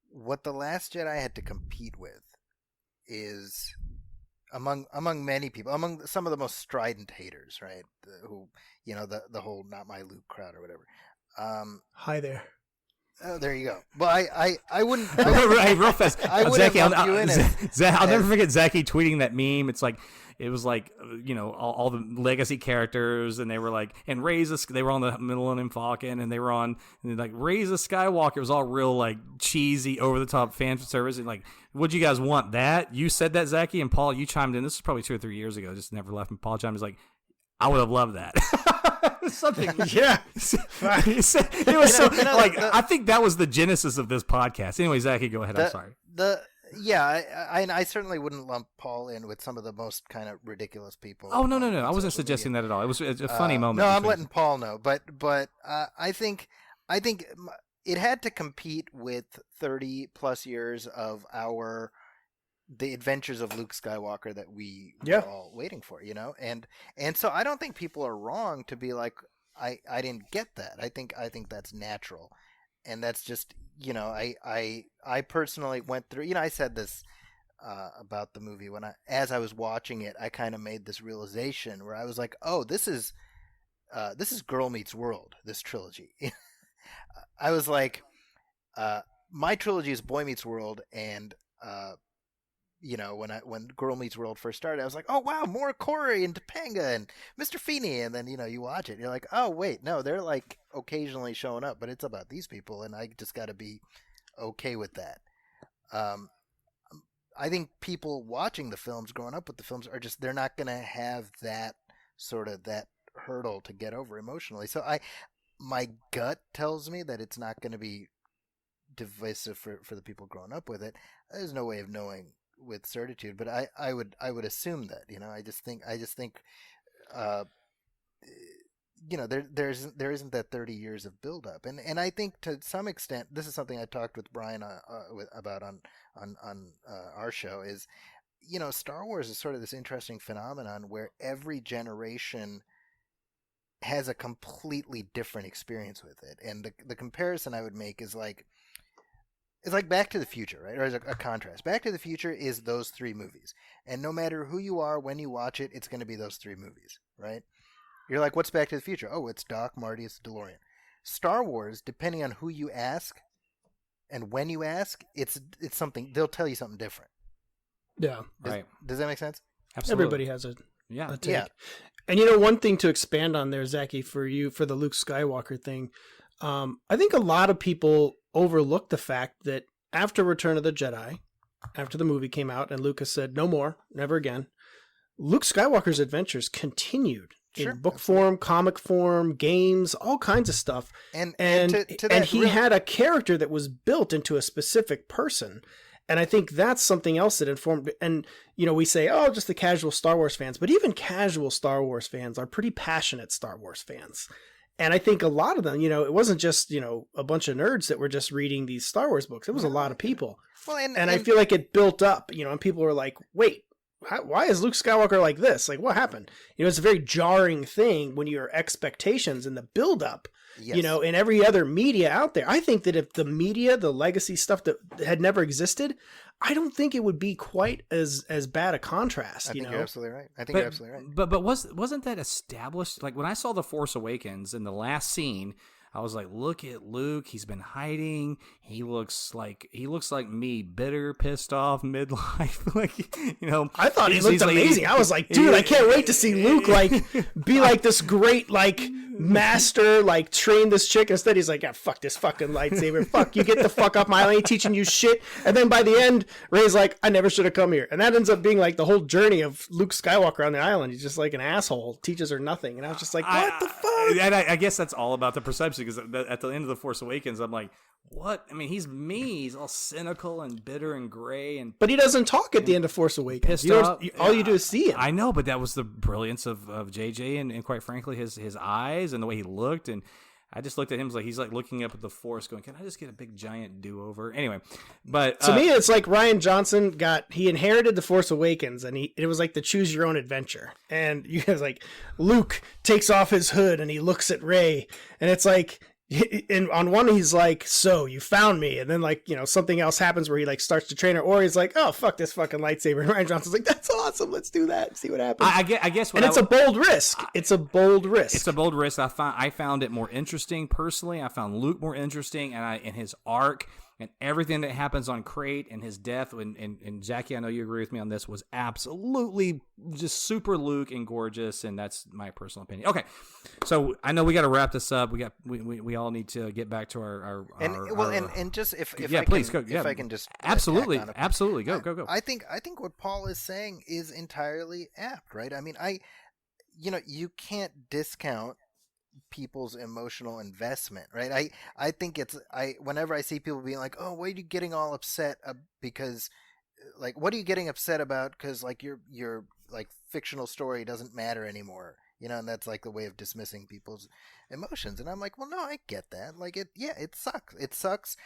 what The Last Jedi had to compete with is among many people, among some of the most strident haters, right? The whole "not my Luke" crowd or whatever. Hi there. Oh, there you go. Well, I wouldn't. Right, real fast. I would Zaki, have you in it. I'll never forget Zaki tweeting that meme. It was like all the legacy characters, and they were like, and they were on the Millennium Falcon, and they were on like Rise of Skywalker. It was all real like cheesy, over the top fan service, and like, would you guys want that? You said that, Zaki, and Paul, you chimed in. This was probably 2 or 3 years ago. Just never left. And Paul chimed in, like, I would have loved that. Something, yeah. It was I think that was the genesis of this podcast. Anyway, Zaki, go ahead. I'm sorry. I certainly wouldn't lump Paul in with some of the most kind of ridiculous people. Oh no! I wasn't suggesting that at all. It was a funny moment. No, I'm letting Paul know, but I think it had to compete with 30 plus years of the adventures of Luke Skywalker that we were all waiting for, and so I don't think people are wrong to be like, I didn't get that. I think that's natural, and that's just, I personally went through, I said this about the movie as I was watching it, I kind of made this realization where I was like, oh, this is Girl Meets World, this trilogy. I was like, my trilogy is Boy Meets World, and when Girl Meets World first started, I was like, oh wow, more Corey and Topanga and Mr. Feeney, and then you watch it, and you're like, oh wait, no, they're like occasionally showing up, but it's about these people, and I just got to be okay with that. I think people watching the films, growing up with the films, they're not going to have that hurdle to get over emotionally. So my gut tells me that it's not going to be divisive for the people growing up with it. There's no way of knowing with certitude, but I would assume that, I just think there isn't that 30 years of build up, and I think to some extent, this is something I talked with Brian about on our show, is Star Wars is sort of this interesting phenomenon where every generation has a completely different experience with it. And the comparison I would make is like, it's like Back to the Future, right? Or as a contrast. Back to the Future is those three movies. And no matter who you are, when you watch it, it's going to be those three movies, right? You're like, what's Back to the Future? Oh, it's Doc, Marty, it's DeLorean. Star Wars, depending on who you ask and when you ask, it's something, they'll tell you something different. Yeah. Right. Does that make sense? Absolutely. Everybody has a take. Yeah. And one thing to expand on there, Zaki, for you, for the Luke Skywalker thing, I think a lot of people overlook the fact that after Return of the Jedi, after the movie came out and Lucas said, no more, never again, Luke Skywalker's adventures continued in book form, comic form, games, all kinds of stuff. And he had a character that was built into a specific person. And I think that's something else that informed, and, we say, oh, just the casual Star Wars fans, but even casual Star Wars fans are pretty passionate Star Wars fans. And I think a lot of them, it wasn't just, a bunch of nerds that were just reading these Star Wars books. It was a lot of people. Well, and I feel like it built up, and people were like, wait, why is Luke Skywalker like this? Like, what happened? It's a very jarring thing when your expectations and the buildup, in every other media out there. I think that if the media, the legacy stuff that had never existed, I don't think it would be quite as bad a contrast. I think you're absolutely right. You're absolutely right. But wasn't that established? Like when I saw The Force Awakens in the last scene, I was like, look at Luke. He's been hiding. He looks like me, bitter, pissed off, midlife. I thought he looked amazing. I was like, dude, I can't wait to see Luke be like this great master, train this chick. Instead, he's like, yeah, fuck this fucking lightsaber. Fuck you, get the fuck off my island. I ain't teaching you shit. And then by the end, Rey's like, I never should have come here. And that ends up being like the whole journey of Luke Skywalker on the island. He's just like an asshole, teaches her nothing. And I was just like, what the fuck? And I guess that's all about the perception, because at the end of The Force Awakens, I'm like, what? I mean, he's me. He's all cynical and bitter and gray. But he doesn't talk at the end of Force Awakens. All you do is see him. I know, but that was the brilliance of JJ and quite frankly, his eyes and the way he looked. And I just looked at him he's like looking up at the Force going, can I just get a big giant do-over? Anyway, but to me, it's like Rian Johnson he inherited The Force Awakens, and it was like the choose your own adventure. And you guys like, Luke takes off his hood and he looks at Rey, and it's like, and on one he's like, so you found me, and then something else happens where he starts to train her, or he's like, oh fuck this fucking lightsaber, and Rian Johnson's like, that's awesome, let's do that, see what happens. I guess it's a bold risk. It's a bold risk. I found it more interesting personally. I found Luke more interesting, and his arc and everything that happens on Crate and his death. And Zaki, I know you agree with me on this, was absolutely just super Luke and gorgeous, and that's my personal opinion. Okay, so I know we got to wrap this up. We all need to get back to our just if I can just absolutely go. I think what Paul is saying is entirely apt, right? I mean, you can't discount people's emotional investment, right? I think whenever I see people being like, oh, why are you getting all upset because what are you getting upset about because your fictional story doesn't matter anymore, and that's the way of dismissing people's emotions. And I'm like, well, no, I get that. It sucks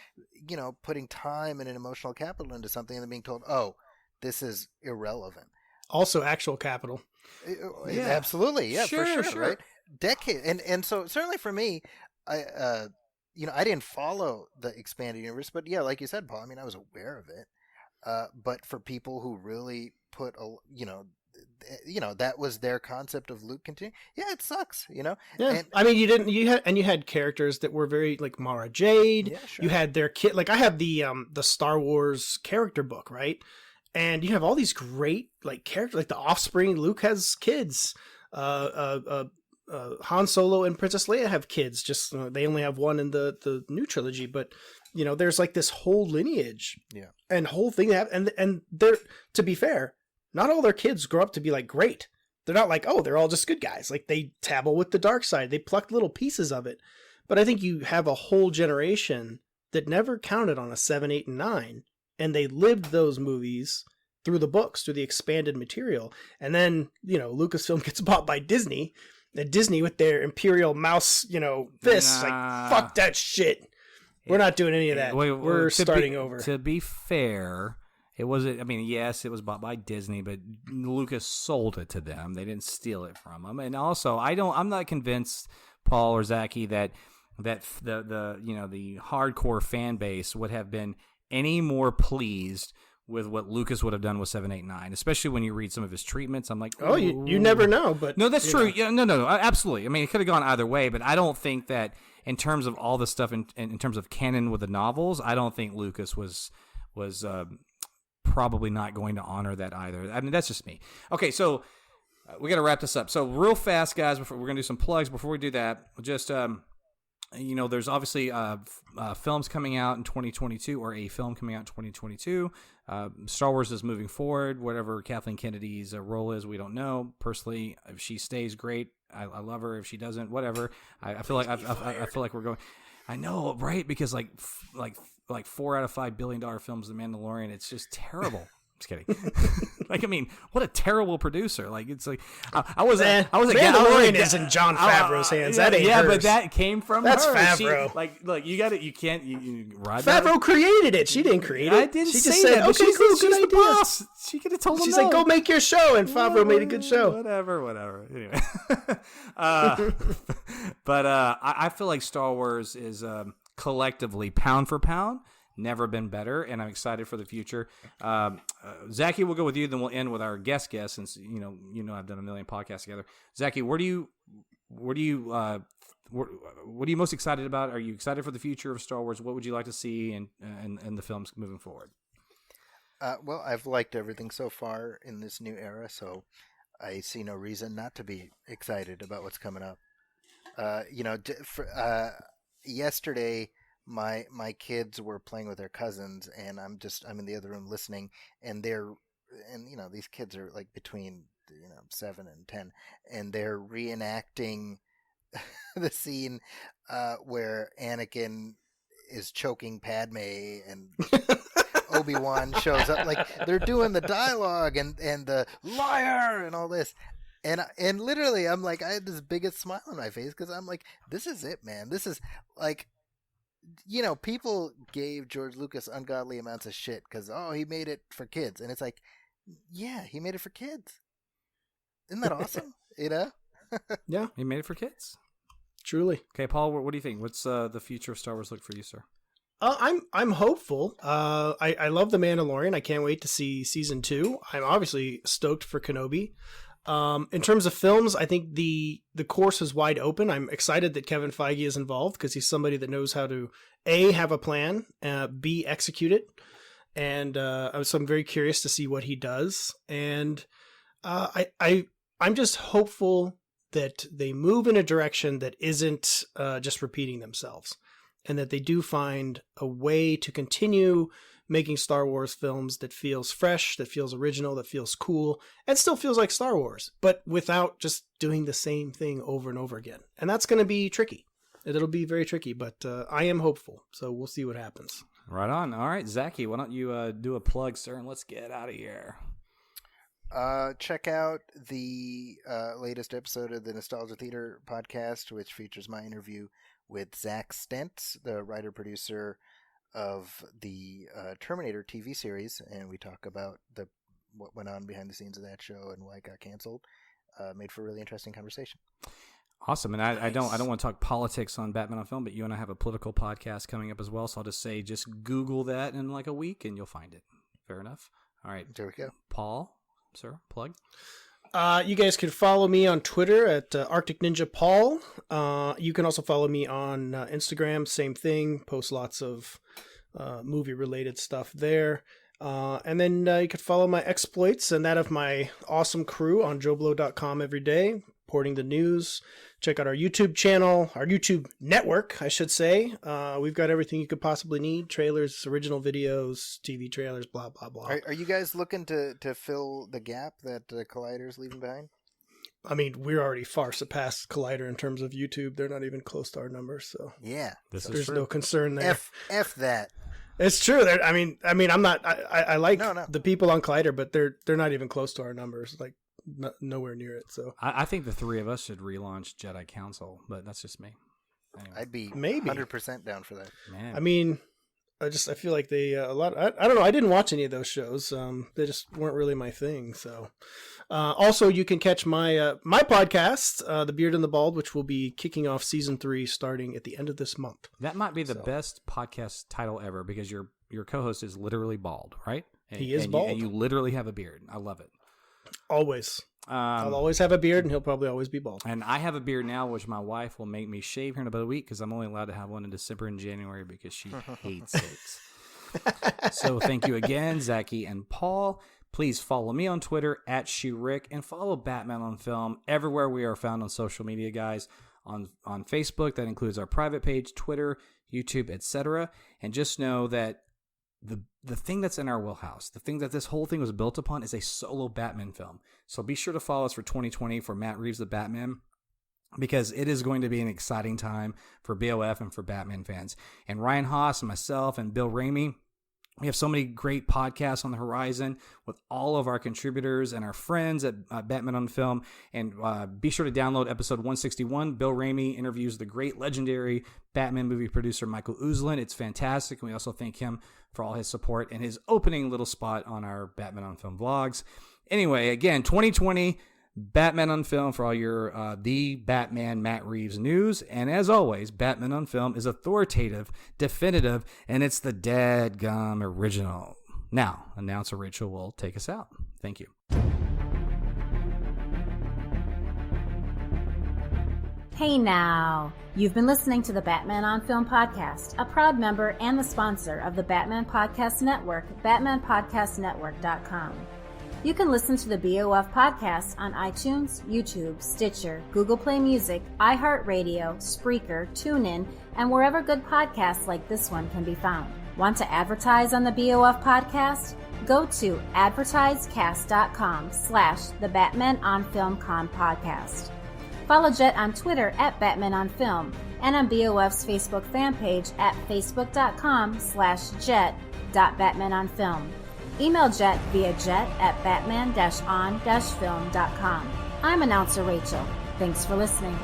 putting time and an emotional capital into something and then being told, oh, this is irrelevant. Also actual capital. Absolutely. Yeah, sure, for sure. Right? Decade. And so certainly for me, I didn't follow the expanded universe, but yeah, like you said, Paul, I mean, I was aware of it. But for people who really put that was their concept of Luke continuing. Yeah, it sucks, Yeah. And, I mean, you had characters that were very like Mara Jade. Yeah, sure. You had their kid. I have the Star Wars character book, right? And you have all these great characters, like the Offspring. Luke has kids. Han Solo and Princess Leia have kids. Just they only have one in the new trilogy, but there's this whole lineage, and whole thing and they're, to be fair, not all their kids grow up to be great. They're not they're all just good guys. They dabble with the dark side. They pluck little pieces of it. But I think you have a whole generation that never counted on a 7, 8, and 9, and they lived those movies through the books, through the expanded material, and then Lucasfilm gets bought by Disney. Disney with their Imperial mouse, fists, fuck that shit. We're not doing any of that. We're starting over. To be fair, It wasn't. I mean, yes, it was bought by Disney, but Lucas sold it to them. They didn't steal it from them. And also, I'm not convinced, Paul or Zaki, that the hardcore fan base would have been any more pleased with what Lucas would have done with 789, especially when you read some of his treatments. I'm like, oh, you never know. But no, that's true. know. Yeah, no, absolutely. I mean, it could have gone either way, but I don't think that in terms of all the stuff in terms of canon with the novels, I don't think Lucas was probably not going to honor that either. I mean, that's just me. Okay, so we got to wrap this up. So real fast, guys, before we're going to do some plugs. Before we do that, just there's obviously films coming out in 2022, or a film coming out in 2022. Star Wars is moving forward. Whatever Kathleen Kennedy's role is, we don't know. Personally, if she stays, great. I love her. If she doesn't, whatever. I feel like I feel like we're going. I know, right? Because like 4 out of 5 $1 billion films, The Mandalorian, it's just terrible. Just kidding. Like, I mean, what a terrible producer. Like, it's like I was Mandalorian is in John Favreau's hands. That ain't hers. But that came from That's her. Favreau. Look, you can't ride Favreau that. created it. She didn't create it. I didn't she say just said, that. okay, cool, good idea. The boss. She could have told him. She's no. like, go make your show, and Favreau made a good show. Whatever. Anyway, but I feel like Star Wars is collectively, pound for pound, never been better, and I'm excited for the future. Zaki, we'll go with you, then we'll end with our guest, since you know I've done a million podcasts together. Zaki, what are you most excited about? Are you excited for the future of Star Wars? What would you like to see in the films moving forward? Well, I've liked everything so far in this new era, so I see no reason not to be excited about what's coming up. Yesterday, my kids were playing with their cousins, and I'm in the other room listening, and these kids are like between 7 and 10, and they're reenacting the scene where Anakin is choking Padme and Obi-Wan shows up. Like, they're doing the dialogue and the liar and all this. And literally, I'm like, I had this biggest smile on my face because I'm like, this is it, man. This is like, people gave George Lucas ungodly amounts of shit because, he made it for kids. And it's like, yeah, he made it for kids. Isn't that awesome? Yeah, he made it for kids. Truly. Okay, Paul, what do you think? What's the future of Star Wars look for you, sir? I'm hopeful. I love The Mandalorian. I can't wait to see season 2. I'm obviously stoked for Kenobi. In terms of films, I think the course is wide open. I'm excited that Kevin Feige is involved because he's somebody that knows how to A, have a plan, B, execute it. And so I'm very curious to see what he does. And I'm just hopeful that they move in a direction that isn't just repeating themselves, and that they do find a way to continue making Star Wars films that feels fresh, that feels original, that feels cool, and still feels like Star Wars, but without just doing the same thing over and over again. And that's going to be tricky. It'll be very tricky, but I am hopeful, so we'll see what happens. Right on. All right, Zaki, why don't you do a plug, sir, and let's get out of here. Check out the latest episode of the Nostalgia Theater podcast, which features my interview with Zach Stentz, the writer-producer of the Terminator TV series, and we talk about what went on behind the scenes of that show and why it got canceled. Made for a really interesting conversation. Awesome, and I don't want to talk politics on Batman on Film, but you and I have a political podcast coming up as well, so I'll just say Google that in like a week and you'll find it. Fair enough. All right, there we go. Paul, sir, plug. You guys can follow me on Twitter at Arctic Ninja Paul. You can also follow me on Instagram. Same thing. Post lots of movie-related stuff there. And then you can follow my exploits and that of my awesome crew on JoeBlow.com every day, reporting the news. Check out our YouTube channel, our YouTube network, I should say. We've got everything you could possibly need. Trailers, original videos, TV trailers, blah, blah, blah. Are you guys looking to fill the gap that Collider's leaving behind? I mean, we're already far surpassed Collider in terms of YouTube. They're not even close to our numbers, so yeah, there's no concern there. F that. It's true. I mean, I'm not. I like the people on Collider, but they're not even close to our numbers. Like, nowhere near it. So I think the three of us should relaunch Jedi Council, but that's just me. Anyway. I'd be maybe 100% down for that. Man. I mean, I feel like they I don't know. I didn't watch any of those shows. They just weren't really my thing. So, also you can catch my my podcast, The Beard and the Bald, which will be kicking off season 3 starting at the end of this month. That might be the best podcast title ever because your co-host is literally bald, right? He is bald. And you literally have a beard. I love it. Always. I'll always have a beard, and he'll probably always be bald. And I have a beard now, which my wife will make me shave here in about a week because I'm only allowed to have one in December and January because she hates it. So thank you again, Zaki and Paul. Please follow me on Twitter @ShewRick and follow Batman on Film everywhere we are found on social media, guys. On Facebook, that includes our private page, Twitter, YouTube, etc. And just know that the thing that's in our wheelhouse, the thing that this whole thing was built upon is a solo Batman film. So be sure to follow us for 2020 for Matt Reeves the Batman, because it is going to be an exciting time for BOF and for Batman fans. And Ryan Haas and myself and Bill Ramey, we have so many great podcasts on the horizon with all of our contributors and our friends at Batman on Film. And be sure to download episode 161. Bill Ramey interviews the great legendary Batman movie producer Michael Uzlan. It's fantastic. And we also thank him for all his support and his opening little spot on our Batman on Film vlogs. Anyway, again, 2020, Batman on Film for all your The Batman Matt Reeves news. And as always, Batman on Film is authoritative, definitive, and it's the dadgum original. Now, announcer Rachel will take us out. Thank you. Hey now! You've been listening to the Batman on Film podcast, a proud member and the sponsor of the Batman Podcast Network, BatmanPodcastNetwork.com. You can listen to the BOF Podcast on iTunes, YouTube, Stitcher, Google Play Music, iHeartRadio, Spreaker, TuneIn, and wherever good podcasts like this one can be found. Want to advertise on the BOF Podcast? Go to advertisecast.com/the Batman on Film Con podcast. Follow Jet on Twitter @Batman on Film and on BOF's Facebook fan page at facebook.com/jet.batmanonfilm. Email Jet via jet@batman-on-film.com. I'm announcer Rachel. Thanks for listening.